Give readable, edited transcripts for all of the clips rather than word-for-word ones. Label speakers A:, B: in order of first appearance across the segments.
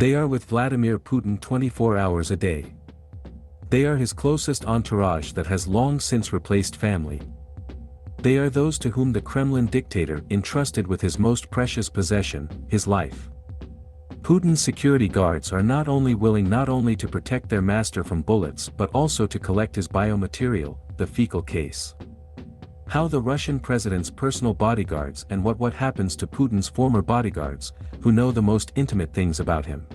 A: They are with Vladimir Putin 24 hours a day. They are his closest entourage that has long since replaced family. They are those to whom the Kremlin dictator entrusted with his most precious possession, his life. Putin's security guards are not only willing to protect their master from bullets but also to collect his biomaterial, the fecal case. How the Russian president's personal bodyguards and what happens to Putin's former bodyguards, who know the most intimate things about him.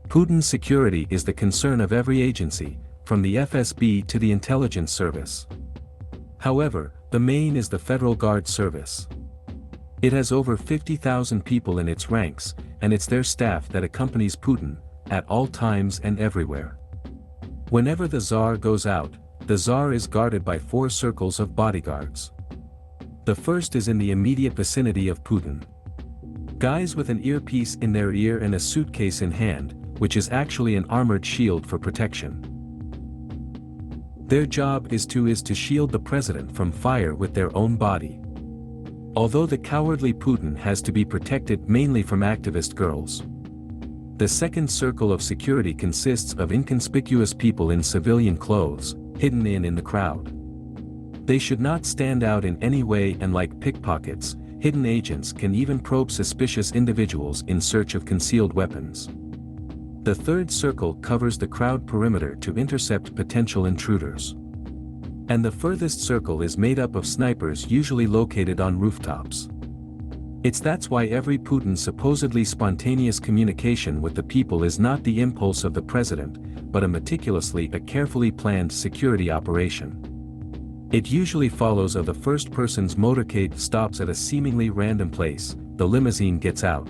A: Putin's security is the concern of every agency, from the FSB to the intelligence service. However, the main is the Federal Guard Service. It has over 50,000 people in its ranks, and it's their staff that accompanies Putin, at all times and everywhere. Whenever the Tsar goes out, the Tsar is guarded by 4 circles of bodyguards. The first is in the immediate vicinity of Putin. Guys with an earpiece in their ear and a suitcase in hand, which is actually an armored shield for protection. Their job is to shield the president from fire with their own body. Although the cowardly Putin has to be protected mainly from activist girls. The second circle of security consists of inconspicuous people in civilian clothes, hidden in the crowd. They should not stand out in any way, and like pickpockets, hidden agents can even probe suspicious individuals in search of concealed weapons. The third circle covers the crowd perimeter to intercept potential intruders. And the furthest circle is made up of snipers usually located on rooftops. That's why every Putin's supposedly spontaneous communication with the people is not the impulse of the president, but a carefully planned security operation. It usually follows of the first person's motorcade stops at a seemingly random place, the limousine gets out.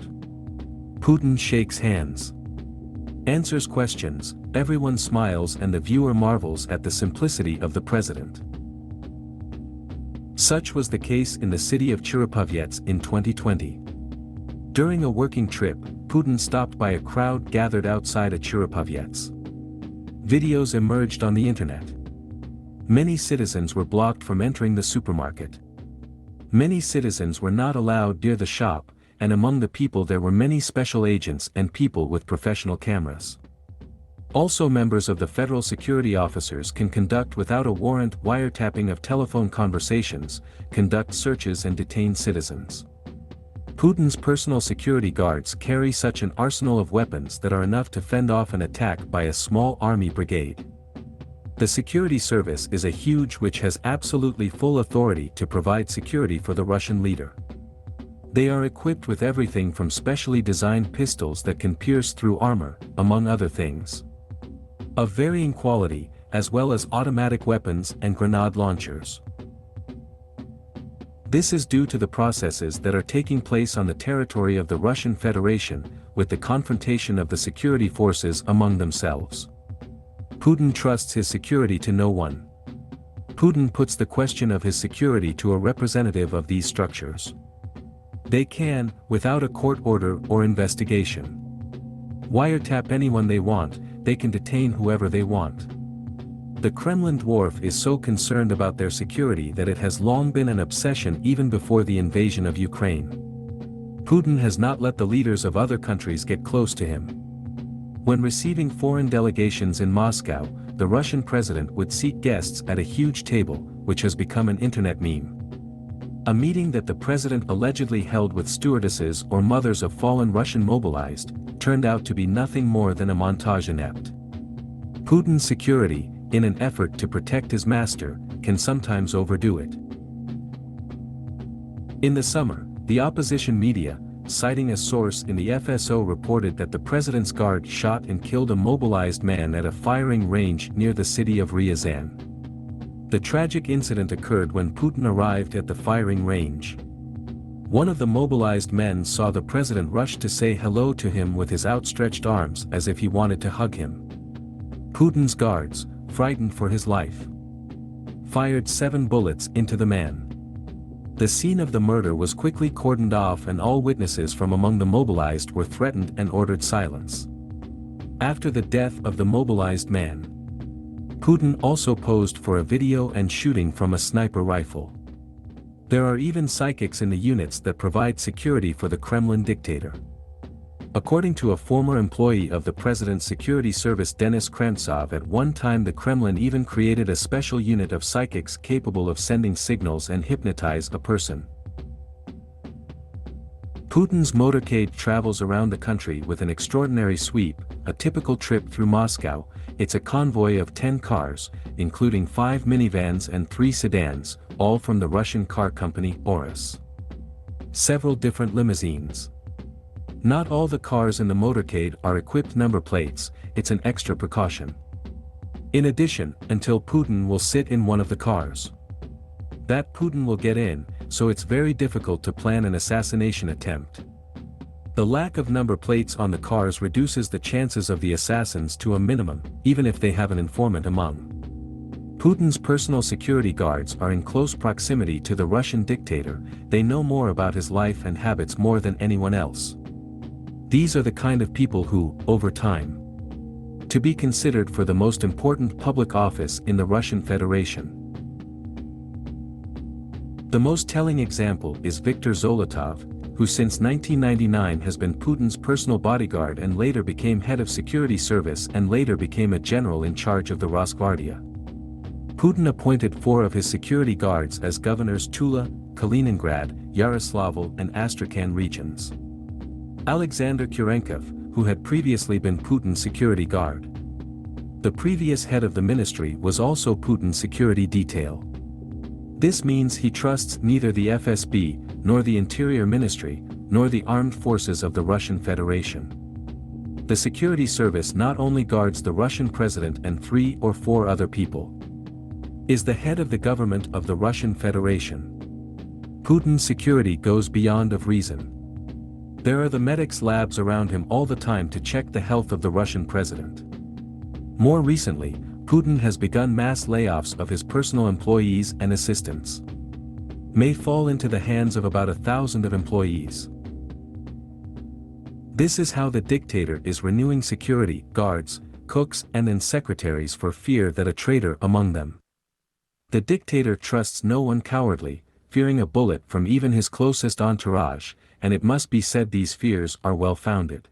A: Putin shakes hands. Answers questions, everyone smiles and the viewer marvels at the simplicity of the president. Such was the case in the city of Cherepovets in 2020. During a working trip, Putin stopped by a crowd gathered outside a Cherepovets. Videos emerged on the internet. Many citizens were blocked from entering the supermarket. Many citizens were not allowed near the shop, and among the people there were many special agents and people with professional cameras. Also, members of the federal security officers can conduct without a warrant wiretapping of telephone conversations, conduct searches and detain citizens. Putin's personal security guards carry such an arsenal of weapons that are enough to fend off an attack by a small army brigade. The security service is a huge which has absolutely full authority to provide security for the Russian leader. They are equipped with everything from specially designed pistols that can pierce through armor, among other things. Of varying quality, as well as automatic weapons and grenade launchers. This is due to the processes that are taking place on the territory of the Russian Federation, with the confrontation of the security forces among themselves. Putin trusts his security to no one. Putin puts the question of his security to a representative of these structures. They can, without a court order or investigation, wiretap anyone they want, they can detain whoever they want. The Kremlin dwarf is so concerned about their security that it has long been an obsession even before the invasion of Ukraine. Putin has not let the leaders of other countries get close to him. When receiving foreign delegations in Moscow, the Russian president would seat guests at a huge table, which has become an internet meme. A meeting that the president allegedly held with stewardesses or mothers of fallen Russian mobilized, turned out to be nothing more than a montage inept. Putin's security, in an effort to protect his master, can sometimes overdo it. In the summer, the opposition media, citing a source in the FSO, reported that the president's guard shot and killed a mobilized man at a firing range near the city of Ryazan. The tragic incident occurred when Putin arrived at the firing range. One of the mobilized men saw the president rush to say hello to him with his outstretched arms as if he wanted to hug him. Putin's guards, frightened for his life, fired 7 bullets into the man. The scene of the murder was quickly cordoned off and all witnesses from among the mobilized were threatened and ordered silence. After the death of the mobilized man, Putin also posed for a video and shooting from a sniper rifle. There are even psychics in the units that provide security for the Kremlin dictator. According to a former employee of the President's Security Service Denis Kravtsov, at one time the Kremlin even created a special unit of psychics capable of sending signals and hypnotize a person. Putin's motorcade travels around the country with an extraordinary sweep, a typical trip through Moscow. It's a convoy of 10 cars, including 5 minivans and 3 sedans, all from the Russian car company Urus. Several different limousines. Not all the cars in the motorcade are equipped number plates, it's an extra precaution. In addition, until Putin will sit in one of the cars. That Putin will get in, so it's very difficult to plan an assassination attempt. The lack of number plates on the cars reduces the chances of the assassins to a minimum, even if they have an informant among. Putin's personal security guards are in close proximity to the Russian dictator, they know more about his life and habits more than anyone else. These are the kind of people who, over time, to be considered for the most important public office in the Russian Federation. The most telling example is Viktor Zolotov, who since 1999 has been Putin's personal bodyguard and later became head of security service and later became a general in charge of the Rosgvardia. Putin appointed 4 of his security guards as governors Tula, Kaliningrad, Yaroslavl and Astrakhan regions. Alexander Kurenkov, who had previously been Putin's security guard. The previous head of the ministry was also Putin's security detail. This means he trusts neither the FSB, nor the Interior Ministry, nor the armed forces of the Russian Federation. The security service not only guards the Russian president and 3 or 4 other people. Is the head of the government of the Russian Federation. Putin's security goes beyond of reason. There are the medics labs around him all the time to check the health of the Russian president. More recently, Putin has begun mass layoffs of his personal employees and assistants. May fall into the hands of about 1,000 of employees. This is how the dictator is renewing security, guards, cooks and then secretaries for fear that a traitor among them. The dictator trusts no one cowardly, fearing a bullet from even his closest entourage, and it must be said these fears are well founded.